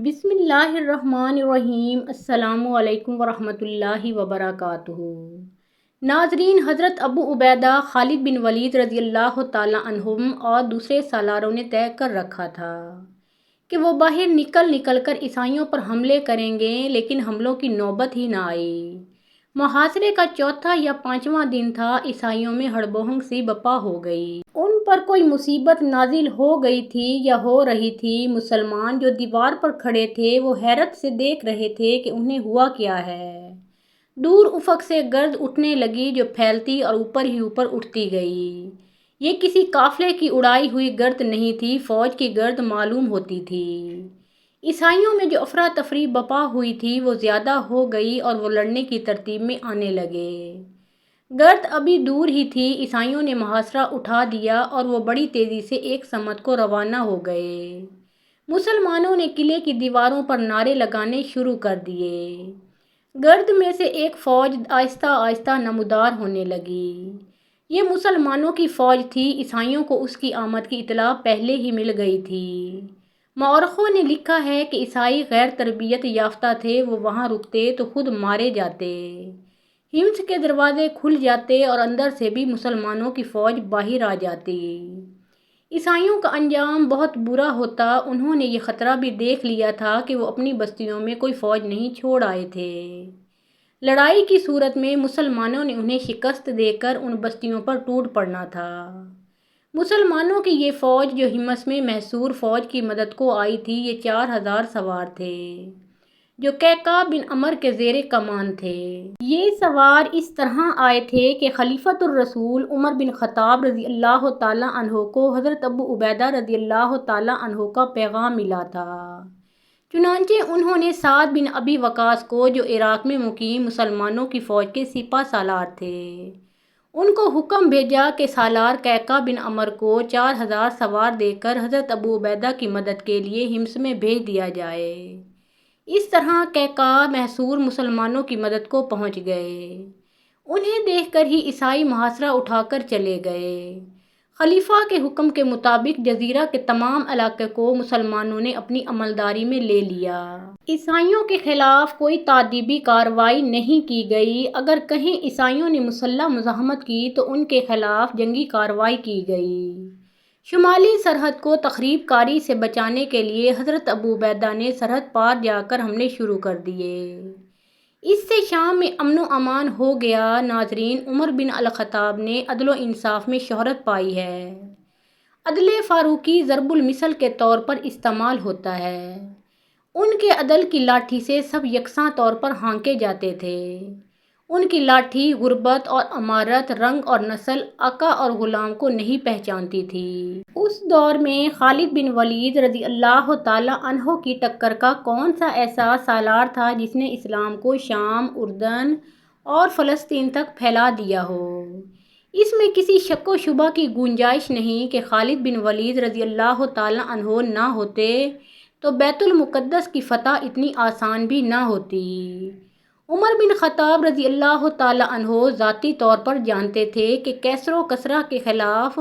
بسم اللہ الرحمن الرحیم۔ السلام علیکم ورحمۃ اللہ وبرکاتہ۔ ناظرین، حضرت ابو عبیدہ خالد بن ولید رضی اللہ تعالیٰ عنہم اور دوسرے سالاروں نے طے کر رکھا تھا کہ وہ باہر نکل کر عیسائیوں پر حملے کریں گے، لیکن حملوں کی نوبت ہی نہ آئی۔ محاصرے کا چوتھا یا پانچواں دن تھا، عیسائیوں میں ہڑبہنگ سی برپا ہو گئی۔ ان پر کوئی مصیبت نازل ہو گئی تھی یا ہو رہی تھی۔ مسلمان جو دیوار پر کھڑے تھے وہ حیرت سے دیکھ رہے تھے کہ انہیں ہوا کیا ہے۔ دور افق سے گرد اٹھنے لگی جو پھیلتی اور اوپر ہی اوپر اٹھتی گئی۔ یہ کسی قافلے کی اڑائی ہوئی گرد نہیں تھی، فوج کی گرد معلوم ہوتی تھی۔ عیسائیوں میں جو افراتفری برپا ہوئی تھی وہ زیادہ ہو گئی اور وہ لڑنے کی ترتیب میں آنے لگے۔ گرد ابھی دور ہی تھی، عیسائیوں نے محاصرہ اٹھا دیا اور وہ بڑی تیزی سے ایک سمت کو روانہ ہو گئے۔ مسلمانوں نے قلعے کی دیواروں پر نعرے لگانے شروع کر دیے۔ گرد میں سے ایک فوج آہستہ آہستہ نمودار ہونے لگی۔ یہ مسلمانوں کی فوج تھی، عیسائیوں کو اس کی آمد کی اطلاع پہلے ہی مل گئی تھی۔ مورخوں نے لکھا ہے کہ عیسائی غیر تربیت یافتہ تھے، وہ وہاں رکتے تو خود مارے جاتے۔ حمص کے دروازے کھل جاتے اور اندر سے بھی مسلمانوں کی فوج باہر آ جاتی۔ عیسائیوں کا انجام بہت برا ہوتا۔ انہوں نے یہ خطرہ بھی دیکھ لیا تھا کہ وہ اپنی بستیوں میں کوئی فوج نہیں چھوڑ آئے تھے۔ لڑائی کی صورت میں مسلمانوں نے انہیں شکست دے کر ان بستیوں پر ٹوٹ پڑنا تھا۔ مسلمانوں کی یہ فوج جو حمص میں محصور فوج کی مدد کو آئی تھی، یہ 4000 سوار تھے جو قعقاع بن عمرو کے زیر کمان تھے۔ یہ سوار اس طرح آئے تھے کہ خلیفۃ الرسول عمر بن خطاب رضی اللہ تعالیٰ عنہ کو حضرت ابو عبیدہ رضی اللہ تعالیٰ عنہ کا پیغام ملا تھا۔ چنانچہ انہوں نے سعد بن ابی وقاص کو، جو عراق میں مقیم مسلمانوں کی فوج کے سپہ سالار تھے، ان کو حکم بھیجا کہ سالار قعقاع بن عمرو کو 4000 سوار دے کر حضرت ابو عبیدہ کی مدد کے لیے حمص میں بھیج دیا جائے۔ اس طرح قعقاع محصور مسلمانوں کی مدد کو پہنچ گئے۔ انہیں دیکھ کر ہی عیسائی محاصرہ اٹھا کر چلے گئے۔ خلیفہ کے حکم کے مطابق جزیرہ کے تمام علاقے کو مسلمانوں نے اپنی عملداری میں لے لیا۔ عیسائیوں کے خلاف کوئی تادیبی کارروائی نہیں کی گئی۔ اگر کہیں عیسائیوں نے مسلح مزاحمت کی تو ان کے خلاف جنگی کارروائی کی گئی۔ شمالی سرحد کو تخریب کاری سے بچانے کے لیے حضرت ابو عبیدہ نے سرحد پار جا کر حملے شروع کر دیے۔ اس سے شام میں امن و امان ہو گیا۔ ناظرین، عمر بن الخطاب نے عدل و انصاف میں شہرت پائی ہے۔ عدل فاروقی ضرب المثل کے طور پر استعمال ہوتا ہے۔ ان کے عدل کی لاٹھی سے سب یکساں طور پر ہانکے جاتے تھے۔ ان کی لاٹھی غربت اور امارت، رنگ اور نسل، آقا اور غلام کو نہیں پہچانتی تھی۔ اس دور میں خالد بن ولید رضی اللہ تعالیٰ عنہ کی ٹکر کا کون سا ایسا سالار تھا جس نے اسلام کو شام، اردن اور فلسطین تک پھیلا دیا ہو؟ اس میں کسی شک و شبہ کی گنجائش نہیں کہ خالد بن ولید رضی اللہ تعالیٰ عنہ نہ ہوتے تو بیت المقدس کی فتح اتنی آسان بھی نہ ہوتی۔ عمر بن خطاب رضی اللہ تعالیٰ عنہ ذاتی طور پر جانتے تھے کہ کیسر و کسرا کے خلاف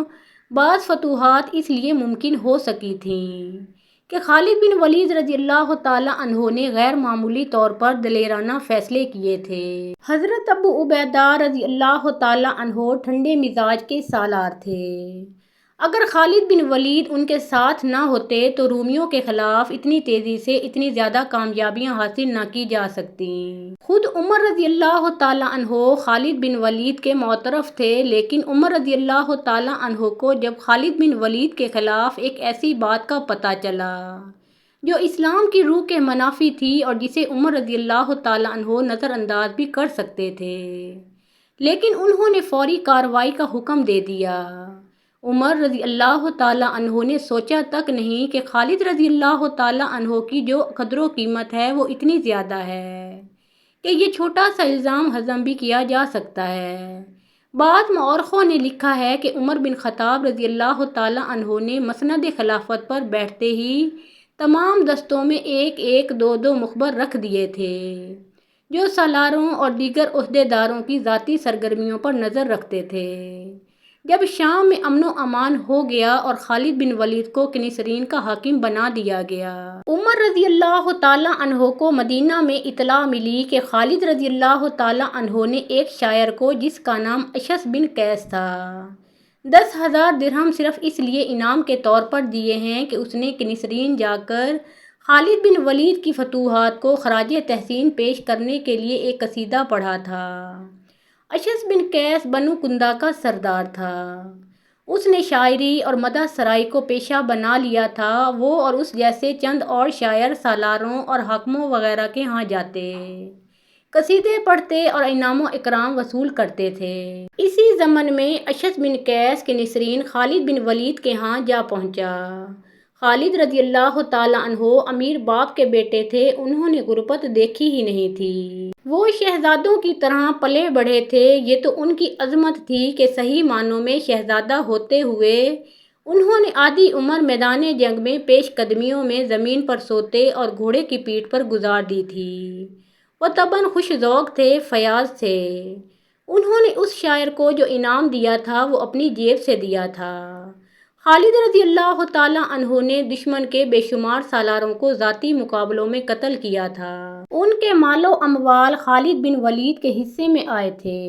بعض فتوحات اس لیے ممکن ہو سکی تھیں کہ خالد بن ولید رضی اللہ تعالیٰ عنہ نے غیر معمولی طور پر دلیرانہ فیصلے کیے تھے۔ حضرت ابو عبیدہ رضی اللہ تعالیٰ عنہ ٹھنڈے مزاج کے سالار تھے۔ اگر خالد بن ولید ان کے ساتھ نہ ہوتے تو رومیوں کے خلاف اتنی تیزی سے اتنی زیادہ کامیابیاں حاصل نہ کی جا سکتیں۔ خود عمر رضی اللہ تعالیٰ عنہ خالد بن ولید کے معترف تھے، لیکن عمر رضی اللہ تعالیٰ عنہ کو جب خالد بن ولید کے خلاف ایک ایسی بات کا پتہ چلا جو اسلام کی روح کے منافی تھی اور جسے عمر رضی اللہ تعالیٰ عنہ نظر انداز بھی کر سکتے تھے، لیکن انہوں نے فوری کارروائی کا حکم دے دیا۔ عمر رضی اللہ تعالیٰ عنہ نے سوچا تک نہیں کہ خالد رضی اللہ تعالیٰ عنہ کی جو قدر و قیمت ہے وہ اتنی زیادہ ہے کہ یہ چھوٹا سا الزام ہضم بھی کیا جا سکتا ہے۔ بعض مورخوں نے لکھا ہے کہ عمر بن خطاب رضی اللہ تعالیٰ عنہ نے مسند خلافت پر بیٹھتے ہی تمام دستوں میں ایک ایک دو دو مخبر رکھ دیے تھے جو سالاروں اور دیگر عہدیداروں کی ذاتی سرگرمیوں پر نظر رکھتے تھے۔ جب شام میں امن و امان ہو گیا اور خالد بن ولید کو کنسرین کا حاکم بنا دیا گیا، عمر رضی اللہ تعالیٰ عنہ کو مدینہ میں اطلاع ملی کہ خالد رضی اللہ تعالیٰ عنہ نے ایک شاعر کو جس کا نام اشعث بن قیس تھا 10,000 درہم صرف اس لیے انعام کے طور پر دیے ہیں کہ اس نے کنسرین جا کر خالد بن ولید کی فتوحات کو خراج تحسین پیش کرنے کے لیے ایک قصیدہ پڑھا تھا۔ اشعث بن قیس بنو کندا کا سردار تھا۔ اس نے شاعری اور مدح سرائی کو پیشہ بنا لیا تھا۔ وہ اور اس جیسے چند اور شاعر سالاروں اور حاکموں وغیرہ کے ہاں جاتے، قصیدے پڑھتے اور انعام و اکرام وصول کرتے تھے۔ اسی ضمن میں اشعث بن قیس کنسرین خالد بن ولید کے ہاں جا پہنچا۔ خالد رضی اللہ تعالیٰ عنہ امیر باپ کے بیٹے تھے، انہوں نے غربت دیکھی ہی نہیں تھی۔ وہ شہزادوں کی طرح پلے بڑھے تھے۔ یہ تو ان کی عظمت تھی کہ صحیح معنوں میں شہزادہ ہوتے ہوئے انہوں نے آدھی عمر میدان جنگ میں پیش قدمیوں میں زمین پر سوتے اور گھوڑے کی پیٹھ پر گزار دی تھی۔ وہ طبعاً خوش ذوق تھے، فیاض تھے۔ انہوں نے اس شاعر کو جو انعام دیا تھا وہ اپنی جیب سے دیا تھا۔ خالد رضی اللہ تعالیٰ عنہ نے دشمن کے بے شمار سالاروں کو ذاتی مقابلوں میں قتل کیا تھا۔ ان کے مال و اموال خالد بن ولید کے حصے میں آئے تھے۔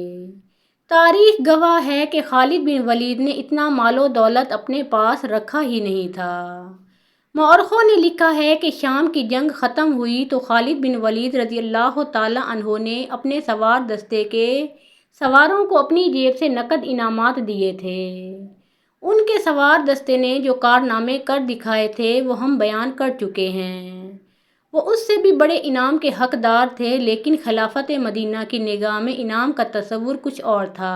تاریخ گواہ ہے کہ خالد بن ولید نے اتنا مال و دولت اپنے پاس رکھا ہی نہیں تھا۔ مورخوں نے لکھا ہے کہ شام کی جنگ ختم ہوئی تو خالد بن ولید رضی اللہ تعالیٰ عنہ نے اپنے سوار دستے کے سواروں کو اپنی جیب سے نقد انعامات دیے تھے۔ ان کے سوار دستے نے جو کارنامے کر دکھائے تھے وہ ہم بیان کر چکے ہیں۔ وہ اس سے بھی بڑے انعام کے حقدار تھے، لیکن خلافت مدینہ کی نگاہ میں انعام کا تصور کچھ اور تھا،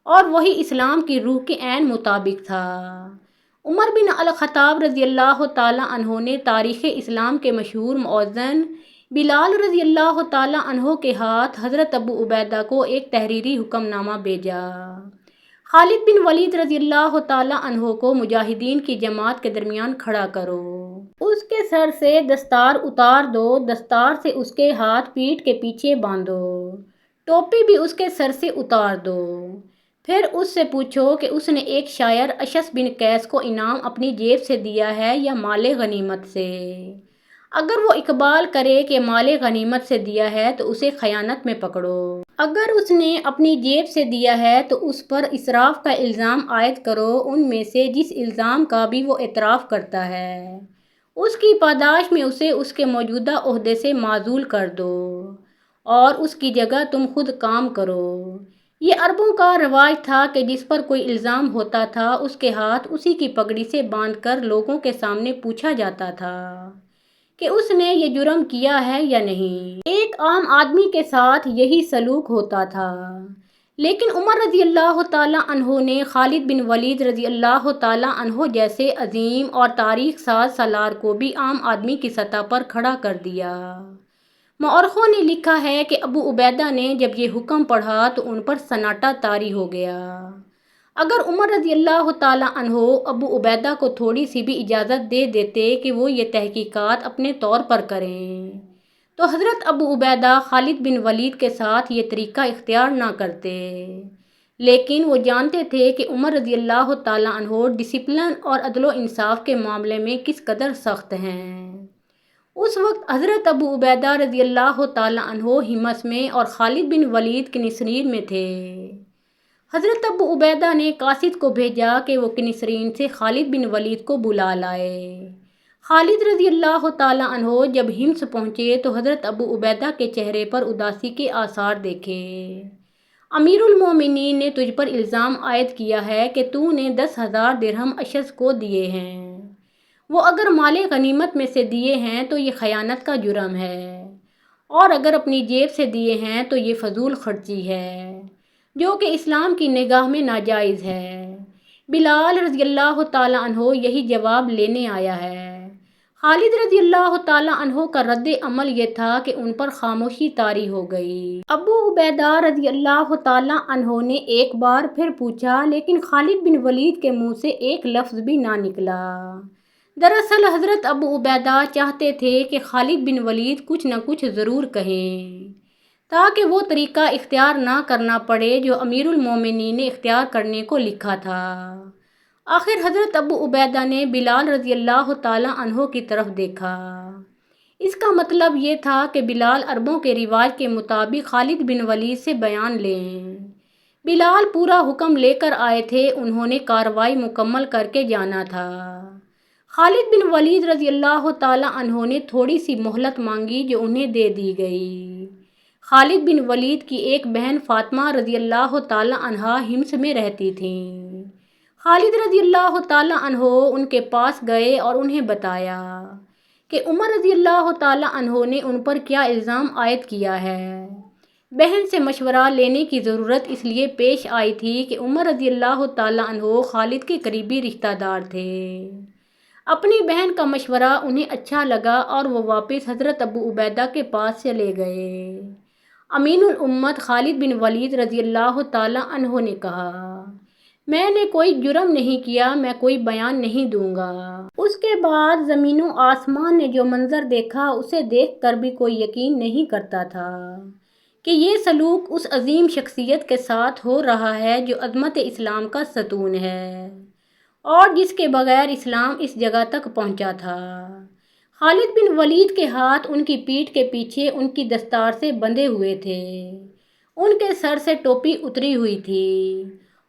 اور وہی اسلام کی روح کے عین مطابق تھا۔ عمر بن الخطاب رضی اللہ تعالیٰ عنہ نے تاریخ اسلام کے مشہور مؤذن بلال رضی اللہ تعالیٰ عنہ کے ہاتھ حضرت ابو عبیدہ کو ایک تحریری حکم نامہ بھیجا، خالد بن ولید رضی اللہ تعالیٰ عنہ کو مجاہدین کی جماعت کے درمیان کھڑا کرو، اس کے سر سے دستار اتار دو، دستار سے اس کے ہاتھ پیٹھ کے پیچھے باندھو، ٹوپی بھی اس کے سر سے اتار دو۔ پھر اس سے پوچھو کہ اس نے ایک شاعر اشعث بن قیس کو انعام اپنی جیب سے دیا ہے یا مال غنیمت سے۔ اگر وہ اقبال کرے کہ مال غنیمت سے دیا ہے تو اسے خیانت میں پکڑو۔ اگر اس نے اپنی جیب سے دیا ہے تو اس پر اسراف کا الزام عائد کرو، ان میں سے جس الزام کا بھی وہ اعتراف کرتا ہے اس کی پاداش میں اسے اس کے موجودہ عہدے سے معزول کر دو اور اس کی جگہ تم خود کام کرو۔ یہ عربوں کا رواج تھا کہ جس پر کوئی الزام ہوتا تھا اس کے ہاتھ اسی کی پگڑی سے باندھ کر لوگوں کے سامنے پوچھا جاتا تھا کہ اس نے یہ جرم کیا ہے یا نہیں۔ ایک عام آدمی کے ساتھ یہی سلوک ہوتا تھا، لیکن عمر رضی اللہ تعالیٰ عنہ نے خالد بن ولید رضی اللہ تعالیٰ عنہ جیسے عظیم اور تاریخ ساز سالار کو بھی عام آدمی کی سطح پر کھڑا کر دیا۔ مورخوں نے لکھا ہے کہ ابو عبیدہ نے جب یہ حکم پڑھا تو ان پر سناٹا طاری ہو گیا۔ اگر عمر رضی اللہ تعالیٰ عنہ ابو عبیدہ کو تھوڑی سی بھی اجازت دے دیتے کہ وہ یہ تحقیقات اپنے طور پر کریں تو حضرت ابو عبیدہ خالد بن ولید کے ساتھ یہ طریقہ اختیار نہ کرتے، لیکن وہ جانتے تھے کہ عمر رضی اللہ تعالیٰ عنہ ڈسپلن اور عدل و انصاف کے معاملے میں کس قدر سخت ہیں۔ اس وقت حضرت ابو عبیدہ رضی اللہ تعالیٰ عنہ حمص میں اور خالد بن ولید کنسرین میں تھے۔ حضرت ابو عبیدہ نے قاصد کو بھیجا کہ وہ کنسرین سے خالد بن ولید کو بلا لائے۔ خالد رضی اللہ تعالیٰ عنہ جب حمص پہنچے تو حضرت ابو عبیدہ کے چہرے پر اداسی کے آثار دیکھے۔ امیر المومنین نے تجھ پر الزام عائد کیا ہے کہ تو نے 10,000 درہم اشعث کو دیے ہیں۔ وہ اگر مال غنیمت میں سے دیے ہیں تو یہ خیانت کا جرم ہے، اور اگر اپنی جیب سے دیے ہیں تو یہ فضول خرچی ہے جو کہ اسلام کی نگاہ میں ناجائز ہے۔ بلال رضی اللہ تعالیٰ عنہ یہی جواب لینے آیا ہے۔ خالد رضی اللہ تعالیٰ عنہ کا رد عمل یہ تھا کہ ان پر خاموشی طاری ہو گئی۔ ابو عبیدہ رضی اللہ تعالیٰ عنہ نے ایک بار پھر پوچھا، لیکن خالد بن ولید کے منہ سے ایک لفظ بھی نہ نکلا۔ دراصل حضرت ابو عبیدہ چاہتے تھے کہ خالد بن ولید کچھ نہ کچھ ضرور کہیں تاکہ وہ طریقہ اختیار نہ کرنا پڑے جو امیر المومنین نے اختیار کرنے کو لکھا تھا۔ آخر حضرت ابو عبیدہ نے بلال رضی اللہ تعالیٰ عنہ کی طرف دیکھا۔ اس کا مطلب یہ تھا کہ بلال عربوں کے رواج کے مطابق خالد بن ولید سے بیان لیں۔ بلال پورا حکم لے کر آئے تھے، انہوں نے کارروائی مکمل کر کے جانا تھا۔ خالد بن ولید رضی اللہ تعالیٰ عنہ نے تھوڑی سی مہلت مانگی جو انہیں دے دی گئی۔ خالد بن ولید کی ایک بہن فاطمہ رضی اللہ تعالیٰ عنہا حمص میں رہتی تھیں۔ خالد رضی اللہ تعالیٰ عنہ ان کے پاس گئے اور انہیں بتایا کہ عمر رضی اللہ تعالیٰ عنہ نے ان پر کیا الزام عائد کیا ہے۔ بہن سے مشورہ لینے کی ضرورت اس لیے پیش آئی تھی کہ عمر رضی اللہ تعالیٰ عنہ خالد کے قریبی رشتہ دار تھے۔ اپنی بہن کا مشورہ انہیں اچھا لگا اور وہ واپس حضرت ابو عبیدہ کے پاس چلے گئے۔ امین الامت خالد بن ولید رضی اللہ تعالیٰ عنہ نے کہا، میں نے کوئی جرم نہیں کیا، میں کوئی بیان نہیں دوں گا۔ اس کے بعد زمین و آسمان نے جو منظر دیکھا اسے دیکھ کر بھی کوئی یقین نہیں کرتا تھا کہ یہ سلوک اس عظیم شخصیت کے ساتھ ہو رہا ہے جو عظمت اسلام کا ستون ہے اور جس کے بغیر اسلام اس جگہ تک پہنچا تھا۔ خالد بن ولید کے ہاتھ ان کی پیٹھ کے پیچھے ان کی دستار سے بندھے ہوئے تھے، ان کے سر سے ٹوپی اتری ہوئی تھی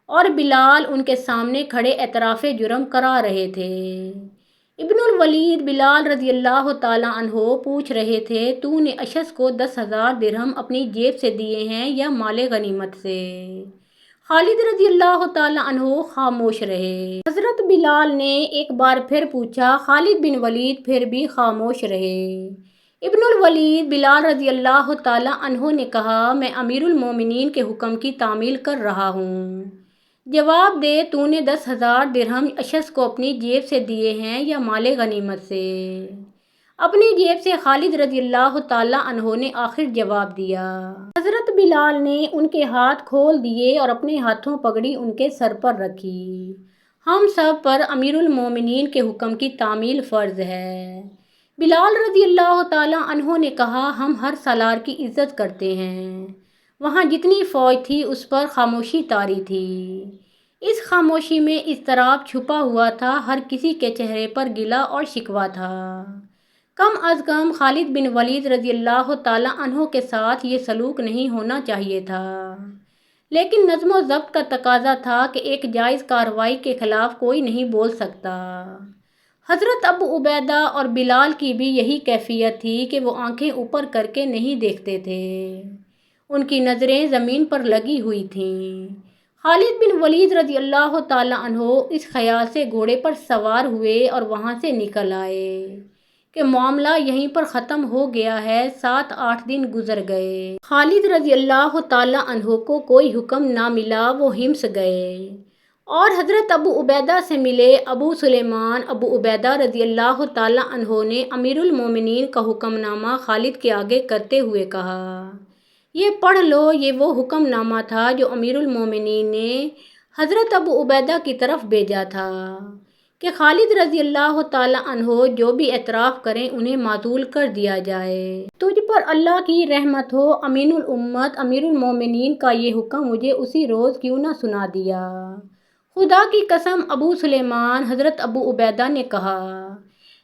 اور بلال ان کے سامنے کھڑے اعتراف جرم کرا رہے تھے۔ ابن الولید بلال رضی اللہ تعالیٰ عنہ پوچھ رہے تھے، تو نے اشعث کو 10,000 درہم اپنی جیب سے دیے ہیں یا مال غنیمت سے؟ خالد رضی اللہ تعالیٰ عنہ خاموش رہے۔ حضرت بلال نے ایک بار پھر پوچھا، خالد بن ولید پھر بھی خاموش رہے۔ ابن الولید بلال رضی اللہ تعالیٰ عنہ نے کہا، میں امیر المومنین کے حکم کی تعمیل کر رہا ہوں، جواب دے، تو نے 10,000 درہم اشعث کو اپنی جیب سے دیے ہیں یا مال غنیمت سے؟ اپنی جیب سے خالد رضی اللہ تعالیٰ عنہ نے آخر جواب دیا۔ حضرت بلال نے ان کے ہاتھ کھول دیے اور اپنے ہاتھوں پگڑی ان کے سر پر رکھی۔ ہم سب پر امیر المومنین کے حکم کی تعمیل فرض ہے۔ بلال رضی اللہ تعالیٰ عنہ نے کہا، ہم ہر سالار کی عزت کرتے ہیں۔ وہاں جتنی فوج تھی اس پر خاموشی طاری تھی۔ اس خاموشی میں اضطراب چھپا ہوا تھا، ہر کسی کے چہرے پر گلہ اور شکوہ تھا۔ کم از کم خالد بن ولید رضی اللہ تعالیٰ عنہ کے ساتھ یہ سلوک نہیں ہونا چاہیے تھا، لیکن نظم و ضبط کا تقاضا تھا کہ ایک جائز کارروائی کے خلاف کوئی نہیں بول سکتا۔ حضرت ابو عبیدہ اور بلال کی بھی یہی کیفیت تھی کہ وہ آنکھیں اوپر کر کے نہیں دیکھتے تھے، ان کی نظریں زمین پر لگی ہوئی تھیں۔ خالد بن ولید رضی اللہ تعالیٰ عنہ اس خیال سے گھوڑے پر سوار ہوئے اور وہاں سے نکل آئے کہ معاملہ یہیں پر ختم ہو گیا ہے۔ 7-8 دن گزر گئے، خالد رضی اللہ تعالیٰ عنہ کو کوئی حکم نہ ملا۔ وہ حمص گئے اور حضرت ابو عبیدہ سے ملے۔ ابو سلیمان ابو عبیدہ رضی اللہ تعالیٰ عنہ نے امیر المومنین کا حکم نامہ خالد کے آگے کرتے ہوئے کہا، یہ پڑھ لو، یہ وہ حکم نامہ تھا جو امیر المومنین نے حضرت ابو عبیدہ کی طرف بھیجا تھا کہ خالد رضی اللہ تعالیٰ عنہ جو بھی اعتراف کریں انہیں معزول کر دیا جائے۔ تجھ پر اللہ کی رحمت ہو امین الامت، امیر المومنین کا یہ حکم مجھے اسی روز کیوں نہ سنا دیا؟ خدا کی قسم، ابو سلیمان حضرت ابو عبیدہ نے کہا،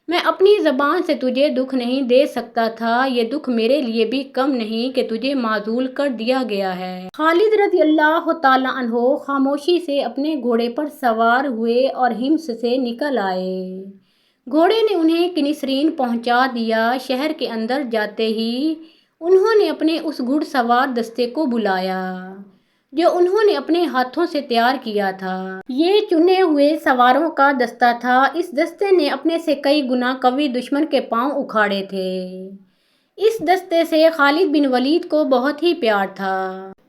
میں اپنی زبان سے تجھے دکھ نہیں دے سکتا تھا، یہ دکھ میرے لیے بھی کم نہیں کہ تجھے معزول کر دیا گیا ہے۔ خالد رضی اللہ تعالیٰ عنہ خاموشی سے اپنے گھوڑے پر سوار ہوئے اور حمص سے نکل آئے۔ گھوڑے نے انہیں کنسرین پہنچا دیا۔ شہر کے اندر جاتے ہی انہوں نے اپنے اس گھڑ سوار دستے کو بلایا جو انہوں نے اپنے ہاتھوں سے تیار کیا تھا۔ یہ چنے ہوئے سواروں کا دستہ تھا۔ اس دستے نے اپنے سے کئی گنا قوی دشمن کے پاؤں اکھاڑے تھے۔ اس دستے سے خالد بن ولید کو بہت ہی پیار تھا۔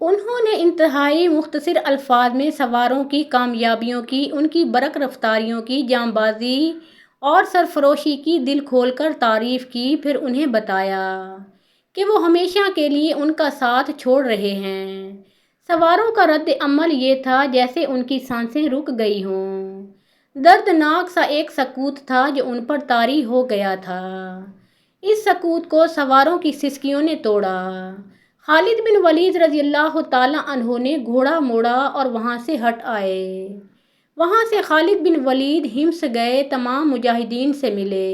انہوں نے انتہائی مختصر الفاظ میں سواروں کی کامیابیوں کی، ان کی برق رفتاریوں کی، جانبازی اور سرفروشی کی دل کھول کر تعریف کی۔ پھر انہیں بتایا کہ وہ ہمیشہ کے لیے ان کا ساتھ چھوڑ رہے ہیں۔ سواروں کا رد عمل یہ تھا جیسے ان کی سانسیں رک گئی ہوں۔ دردناک سا ایک سکوت تھا جو ان پر طاری ہو گیا تھا۔ اس سکوت کو سواروں کی سسکیوں نے توڑا۔ خالد بن ولید رضی اللہ تعالیٰ عنہ نے گھوڑا موڑا اور وہاں سے ہٹ آئے۔ وہاں سے خالد بن ولید ہمس گئے، تمام مجاہدین سے ملے،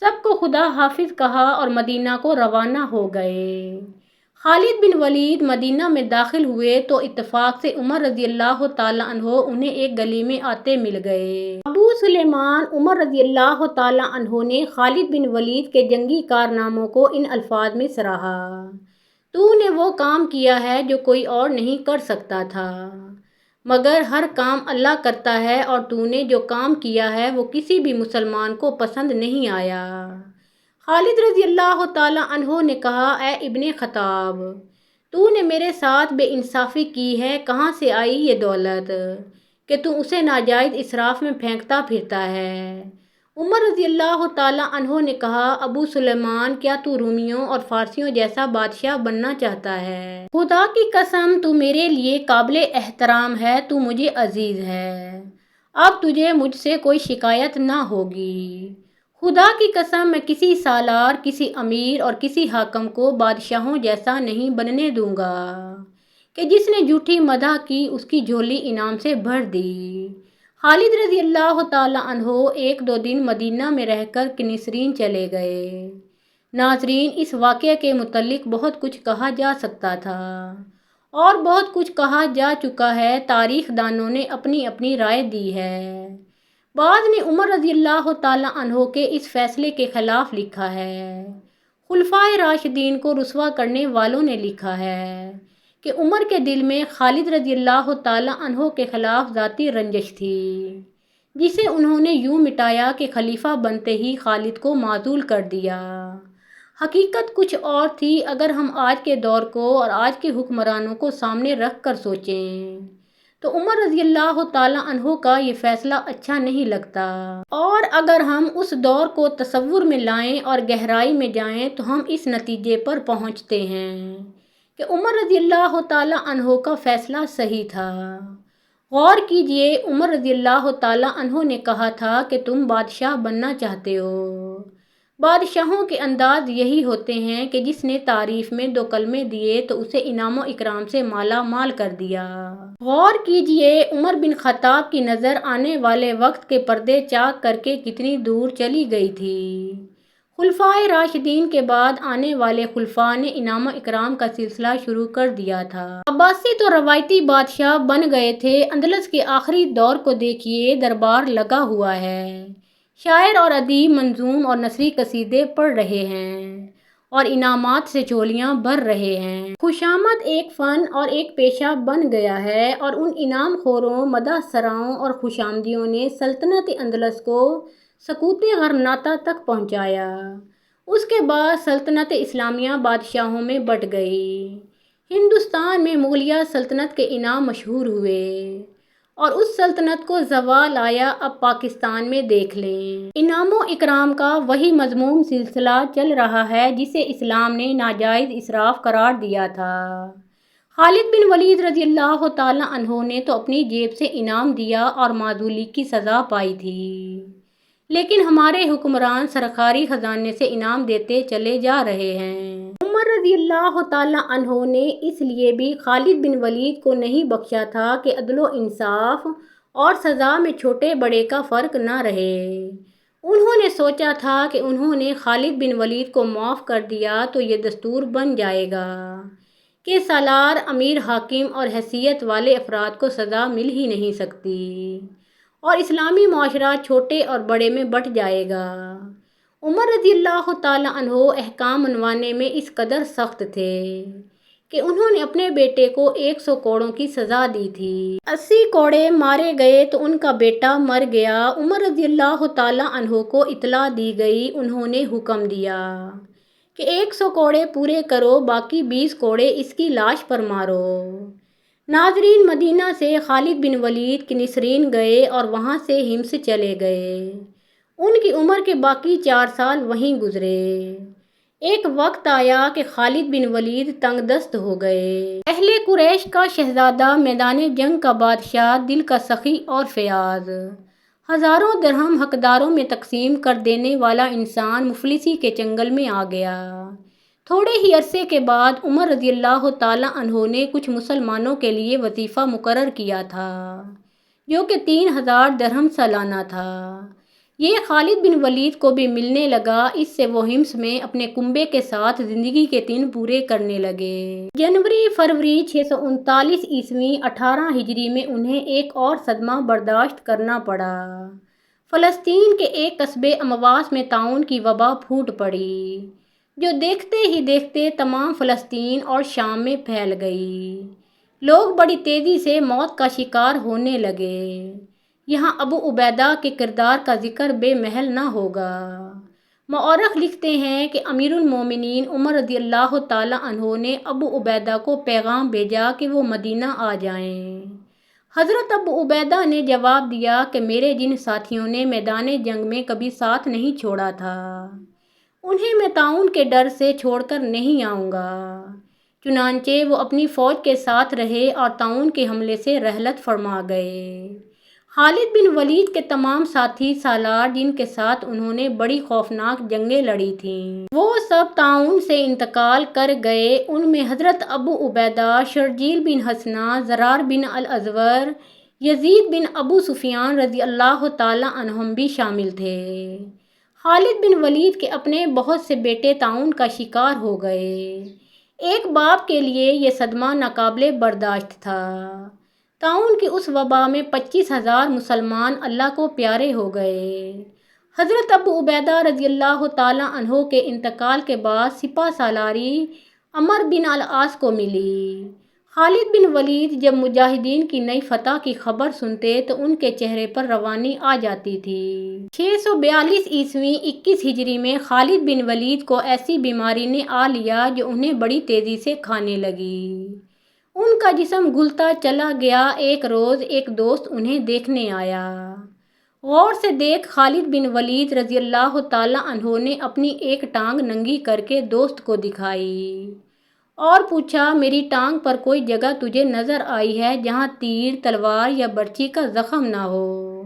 سب کو خدا حافظ کہا اور مدینہ کو روانہ ہو گئے۔ خالد بن ولید مدینہ میں داخل ہوئے تو اتفاق سے عمر رضی اللہ تعالیٰ عنہ انہیں ایک گلی میں آتے مل گئے۔ ابو سلیمان عمر رضی اللہ تعالیٰ عنہ نے خالد بن ولید کے جنگی کارناموں کو ان الفاظ میں سراہا: تو نے وہ کام کیا ہے جو کوئی اور نہیں کر سکتا تھا، مگر ہر کام اللہ کرتا ہے، اور تو نے جو کام کیا ہے وہ کسی بھی مسلمان کو پسند نہیں آیا۔ خالد رضی اللہ تعالیٰ عنہ نے کہا: اے ابن خطاب، تو نے میرے ساتھ بے انصافی کی ہے، کہاں سے آئی یہ دولت کہ تو اسے ناجائز اسراف میں پھینکتا پھرتا ہے؟ عمر رضی اللہ تعالیٰ عنہ نے کہا: ابو سلیمان، کیا تو رومیوں اور فارسیوں جیسا بادشاہ بننا چاہتا ہے؟ خدا کی قسم تو میرے لیے قابل احترام ہے، تو مجھے عزیز ہے، اب تجھے مجھ سے کوئی شکایت نہ ہوگی۔ خدا کی قسم میں کسی سالار، کسی امیر اور کسی حاکم کو بادشاہوں جیسا نہیں بننے دوں گا کہ جس نے جھوٹی مدح کی اس کی جھولی انعام سے بھر دی۔ خالد رضی اللہ تعالیٰ عنہ ایک دو دن مدینہ میں رہ کر کنسرین چلے گئے۔ ناظرین، اس واقعے کے متعلق بہت کچھ کہا جا سکتا تھا اور بہت کچھ کہا جا چکا ہے، تاریخ دانوں نے اپنی اپنی رائے دی ہے۔ بعض نے عمر رضی اللہ تعالیٰ عنہ کے اس فیصلے کے خلاف لکھا ہے۔ خلفائے راشدین کو رسوا کرنے والوں نے لکھا ہے کہ عمر کے دل میں خالد رضی اللہ تعالیٰ عنہ کے خلاف ذاتی رنجش تھی، جسے انہوں نے یوں مٹایا کہ خلیفہ بنتے ہی خالد کو معزول کر دیا۔ حقیقت کچھ اور تھی۔ اگر ہم آج کے دور کو اور آج کے حکمرانوں کو سامنے رکھ کر سوچیں تو عمر رضی اللہ تعالیٰ عنہ کا یہ فیصلہ اچھا نہیں لگتا، اور اگر ہم اس دور کو تصور میں لائیں اور گہرائی میں جائیں تو ہم اس نتیجے پر پہنچتے ہیں کہ عمر رضی اللہ تعالیٰ عنہ کا فیصلہ صحیح تھا۔ غور کیجئے، عمر رضی اللہ تعالیٰ عنہ نے کہا تھا کہ تم بادشاہ بننا چاہتے ہو۔ بادشاہوں کے انداز یہی ہوتے ہیں کہ جس نے تعریف میں دو کلمے دیے تو اسے انعام و اکرام سے مالا مال کر دیا۔ غور کیجئے، عمر بن خطاب کی نظر آنے والے وقت کے پردے چاک کر کے کتنی دور چلی گئی تھی۔ خلفائے راشدین کے بعد آنے والے خلفاء نے انعام و اکرام کا سلسلہ شروع کر دیا تھا۔ عباسی تو روایتی بادشاہ بن گئے تھے، اندلس کے آخری دور کو دیکھیے، دربار لگا ہوا ہے، شاعر اور ادیب منظوم اور نثری قصیدے پڑھ رہے ہیں اور انعامات سے جھولیاں بھر رہے ہیں۔ خوشامد ایک فن اور ایک پیشہ بن گیا ہے، اور ان انعام خوروں، مدح سراؤں اور خوشامدیوں نے سلطنت اندلس کو سقوط غرناطہ تک پہنچایا۔ اس کے بعد سلطنت اسلامیہ بادشاہوں میں بٹ گئی۔ ہندوستان میں مغلیہ سلطنت کے انعام مشہور ہوئے اور اس سلطنت کو زوال آیا۔ اب پاکستان میں دیکھ لیں، انعام و اکرام کا وہی مذموم سلسلہ چل رہا ہے جسے اسلام نے ناجائز اسراف قرار دیا تھا۔ خالد بن ولید رضی اللہ تعالیٰ عنہ نے تو اپنی جیب سے انعام دیا اور معزولی کی سزا پائی تھی، لیکن ہمارے حکمران سرکاری خزانے سے انعام دیتے چلے جا رہے ہیں۔ عمر رضی اللہ تعالیٰ عنہ نے اس لیے بھی خالد بن ولید کو نہیں بخشا تھا کہ عدل و انصاف اور سزا میں چھوٹے بڑے کا فرق نہ رہے۔ انہوں نے سوچا تھا کہ انہوں نے خالد بن ولید کو معاف کر دیا تو یہ دستور بن جائے گا کہ سالار، امیر، حاکم اور حیثیت والے افراد کو سزا مل ہی نہیں سکتی اور اسلامی معاشرہ چھوٹے اور بڑے میں بٹ جائے گا۔ عمر رضی اللہ تعالیٰ عنہ احکام منوانے میں اس قدر سخت تھے کہ انہوں نے اپنے بیٹے کو 100 کوڑوں کی سزا دی تھی۔ 80 کوڑے مارے گئے تو ان کا بیٹا مر گیا۔ عمر رضی اللہ تعالیٰ عنہ کو اطلاع دی گئی۔ انہوں نے حکم دیا کہ 100 کوڑے پورے کرو، باقی 20 کوڑے اس کی لاش پر مارو۔ ناظرین، مدینہ سے خالد بن ولید کنسرین گئے اور وہاں سے ہمس چلے گئے۔ ان کی عمر کے باقی 4 سال وہیں گزرے۔ ایک وقت آیا کہ خالد بن ولید تنگ دست ہو گئے۔ اہل قریش کا شہزادہ، میدان جنگ کا بادشاہ، دل کا سخی اور فیاض، ہزاروں درہم حقداروں میں تقسیم کر دینے والا انسان مفلسی کے چنگل میں آ گیا۔ تھوڑے ہی عرصے کے بعد عمر رضی اللہ تعالیٰ عنہ نے کچھ مسلمانوں کے لیے وظیفہ مقرر کیا تھا جو کہ 3000 درہم سالانہ تھا۔ یہ خالد بن ولید کو بھی ملنے لگا۔ اس سے وہ حمص میں اپنے کنبے کے ساتھ زندگی کے دن پورے کرنے لگے۔ جنوری فروری 639 عیسوی 18 ہجری میں انہیں ایک اور صدمہ برداشت کرنا پڑا۔ فلسطین کے ایک قصبے امواس میں طاعون کی وبا پھوٹ پڑی جو دیکھتے ہی دیکھتے تمام فلسطین اور شام میں پھیل گئی۔ لوگ بڑی تیزی سے موت کا شکار ہونے لگے۔ یہاں ابو عبیدہ کے کردار کا ذکر بے محل نہ ہوگا۔ مورخ لکھتے ہیں کہ امیر المومنین عمر رضی اللہ تعالیٰ عنہ نے ابو عبیدہ کو پیغام بھیجا کہ وہ مدینہ آ جائیں۔ حضرت ابو عبیدہ نے جواب دیا کہ میرے جن ساتھیوں نے میدان جنگ میں کبھی ساتھ نہیں چھوڑا تھا انہیں میں طاعون کے ڈر سے چھوڑ کر نہیں آؤں گا۔ چنانچہ وہ اپنی فوج کے ساتھ رہے اور طاعون کے حملے سے رحلت فرما گئے۔ خالد بن ولید کے تمام ساتھی سالار جن کے ساتھ انہوں نے بڑی خوفناک جنگیں لڑی تھیں وہ سب طاعون سے انتقال کر گئے۔ ان میں حضرت ابو عبیدہ، شرجیل بن حسنہ، زرار بن الازور، یزید بن ابو سفیان رضی اللہ تعالیٰ عنہم بھی شامل تھے۔ خالد بن ولید کے اپنے بہت سے بیٹے طاعون کا شکار ہو گئے۔ ایک باپ کے لیے یہ صدمہ ناقابل برداشت تھا۔ طاعون کی اس وبا میں 25,000 مسلمان اللہ کو پیارے ہو گئے۔ حضرت ابو عبیدہ رضی اللہ تعالیٰ عنہ کے انتقال کے بعد سپہ سالاری عمر بن العاص کو ملی۔ خالد بن ولید جب مجاہدین کی نئی فتح کی خبر سنتے تو ان کے چہرے پر روانی آ جاتی تھی۔ 642 عیسوی 21 ہجری میں خالد بن ولید کو ایسی بیماری نے آ لیا جو انہیں بڑی تیزی سے کھانے لگی۔ ان کا جسم گھلتا چلا گیا۔ ایک روز ایک دوست انہیں دیکھنے آیا۔ غور سے دیکھ خالد بن ولید رضی اللہ تعالیٰ عنہ نے اپنی ایک ٹانگ ننگی کر کے دوست کو دکھائی اور پوچھا، میری ٹانگ پر کوئی جگہ تجھے نظر آئی ہے جہاں تیر، تلوار یا برچی کا زخم نہ ہو؟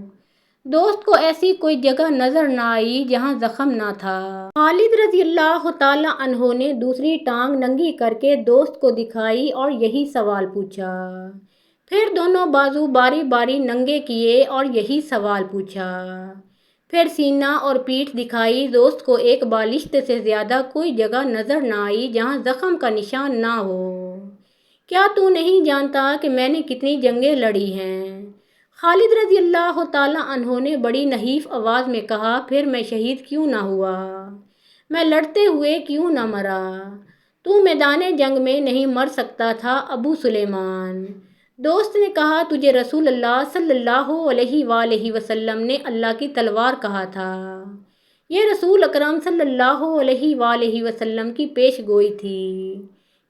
دوست کو ایسی کوئی جگہ نظر نہ آئی جہاں زخم نہ تھا۔ خالد رضی اللہ تعالیٰ عنہ نے دوسری ٹانگ ننگی کر کے دوست کو دکھائی اور یہی سوال پوچھا۔ پھر دونوں بازو باری باری ننگے کیے اور یہی سوال پوچھا۔ پھر سینہ اور پیٹھ دکھائی۔ دوست کو ایک بالشت سے زیادہ کوئی جگہ نظر نہ آئی جہاں زخم کا نشان نہ ہو۔ کیا تو نہیں جانتا کہ میں نے کتنی جنگیں لڑی ہیں؟ خالد رضی اللہ تعالیٰ عنہ نے بڑی نحیف آواز میں کہا، پھر میں شہید کیوں نہ ہوا؟ میں لڑتے ہوئے کیوں نہ مرا؟ تو میدان جنگ میں نہیں مر سکتا تھا ابو سلیمان؟ دوست نے کہا، تجھے رسول اللہ صلی اللہ علیہ وآلہ وسلم نے اللہ کی تلوار کہا تھا۔ یہ رسول اکرم صلی اللہ علیہ وآلہ وسلم کی پیش گوئی تھی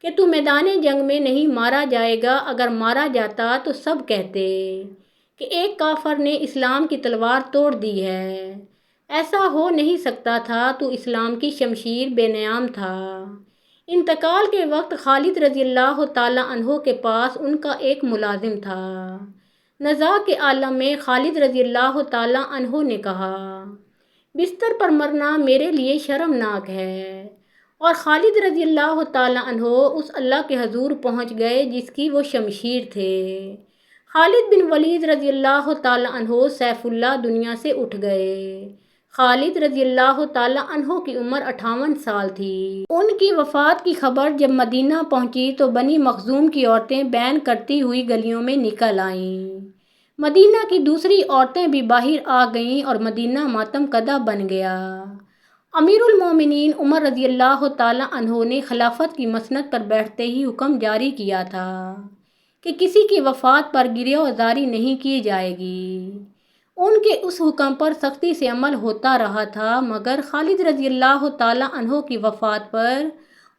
کہ تو میدان جنگ میں نہیں مارا جائے گا۔ اگر مارا جاتا تو سب کہتے کہ ایک کافر نے اسلام کی تلوار توڑ دی ہے۔ ایسا ہو نہیں سکتا تھا، تو اسلام کی شمشیر بے نیام تھا۔ انتقال کے وقت خالد رضی اللہ تعالیٰ عنہ کے پاس ان کا ایک ملازم تھا۔ نزاع کے عالم میں خالد رضی اللہ تعالیٰ عنہ نے کہا، بستر پر مرنا میرے لیے شرمناک ہے۔ اور خالد رضی اللہ تعالیٰ عنہ اس اللہ کے حضور پہنچ گئے جس کی وہ شمشیر تھے۔ خالد بن ولید رضی اللہ تعالیٰ عنہ سیف اللہ دنیا سے اٹھ گئے۔ خالد رضی اللہ تعالیٰ عنہ کی عمر 58 سال تھی۔ ان کی وفات کی خبر جب مدینہ پہنچی تو بنی مخزوم کی عورتیں بین کرتی ہوئی گلیوں میں نکل آئیں۔ مدینہ کی دوسری عورتیں بھی باہر آ گئیں اور مدینہ ماتم کدہ بن گیا۔ امیر المومنین عمر رضی اللہ تعالیٰ عنہ نے خلافت کی مسند پر بیٹھتے ہی حکم جاری کیا تھا کہ کسی کی وفات پر گریہ زاری نہیں کی جائے گی۔ ان کے اس حکم پر سختی سے عمل ہوتا رہا تھا، مگر خالد رضی اللہ تعالیٰ عنہ کی وفات پر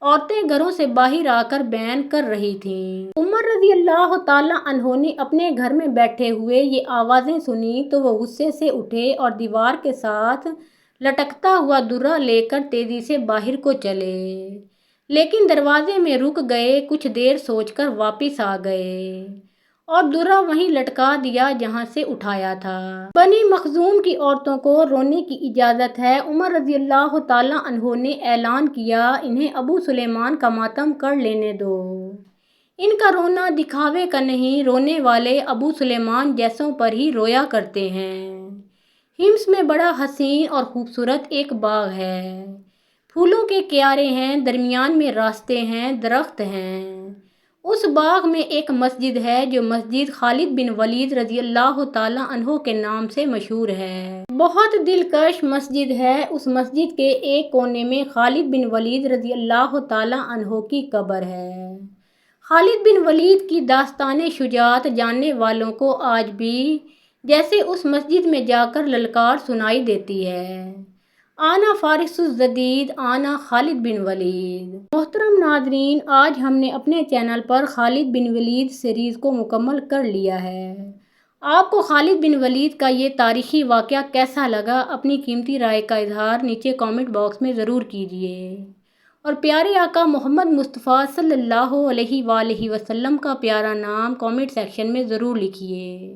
عورتیں گھروں سے باہر آ کر بیان کر رہی تھیں۔ عمر رضی اللہ تعالیٰ عنہ نے اپنے گھر میں بیٹھے ہوئے یہ آوازیں سنی تو وہ غصے سے اٹھے اور دیوار کے ساتھ لٹکتا ہوا درہ لے کر تیزی سے باہر کو چلے، لیکن دروازے میں رک گئے، کچھ دیر سوچ کر واپس آ گئے اور درہ وہیں لٹکا دیا جہاں سے اٹھایا تھا۔ بنی مخزوم کی عورتوں کو رونے کی اجازت ہے۔ عمر رضی اللہ تعالیٰ عنہ نے اعلان کیا، انہیں ابو سلیمان کا ماتم کر لینے دو۔ ان کا رونا دکھاوے کا نہیں، رونے والے ابو سلیمان جیسوں پر ہی رویا کرتے ہیں۔ حمص میں بڑا حسین اور خوبصورت ایک باغ ہے۔ پھولوں کے کیارے ہیں، درمیان میں راستے ہیں، درخت ہیں۔ اس باغ میں ایک مسجد ہے جو مسجد خالد بن ولید رضی اللہ تعالیٰ عنہ کے نام سے مشہور ہے۔ بہت دلکش مسجد ہے۔ اس مسجد کے ایک کونے میں خالد بن ولید رضی اللہ تعالیٰ عنہ کی قبر ہے۔ خالد بن ولید کی داستان شجاعت جاننے والوں کو آج بھی جیسے اس مسجد میں جا کر للکار سنائی دیتی ہے، آنا فارس الجدید، آنا خالد بن ولید۔ محترم ناظرین، آج ہم نے اپنے چینل پر خالد بن ولید سیریز کو مکمل کر لیا ہے۔ آپ کو خالد بن ولید کا یہ تاریخی واقعہ کیسا لگا؟ اپنی قیمتی رائے کا اظہار نیچے کامنٹ باکس میں ضرور کیجیے اور پیارے آقا محمد مصطفیٰ صلی اللہ علیہ وآلہ وسلم کا پیارا نام کامنٹ سیکشن میں ضرور لکھیے۔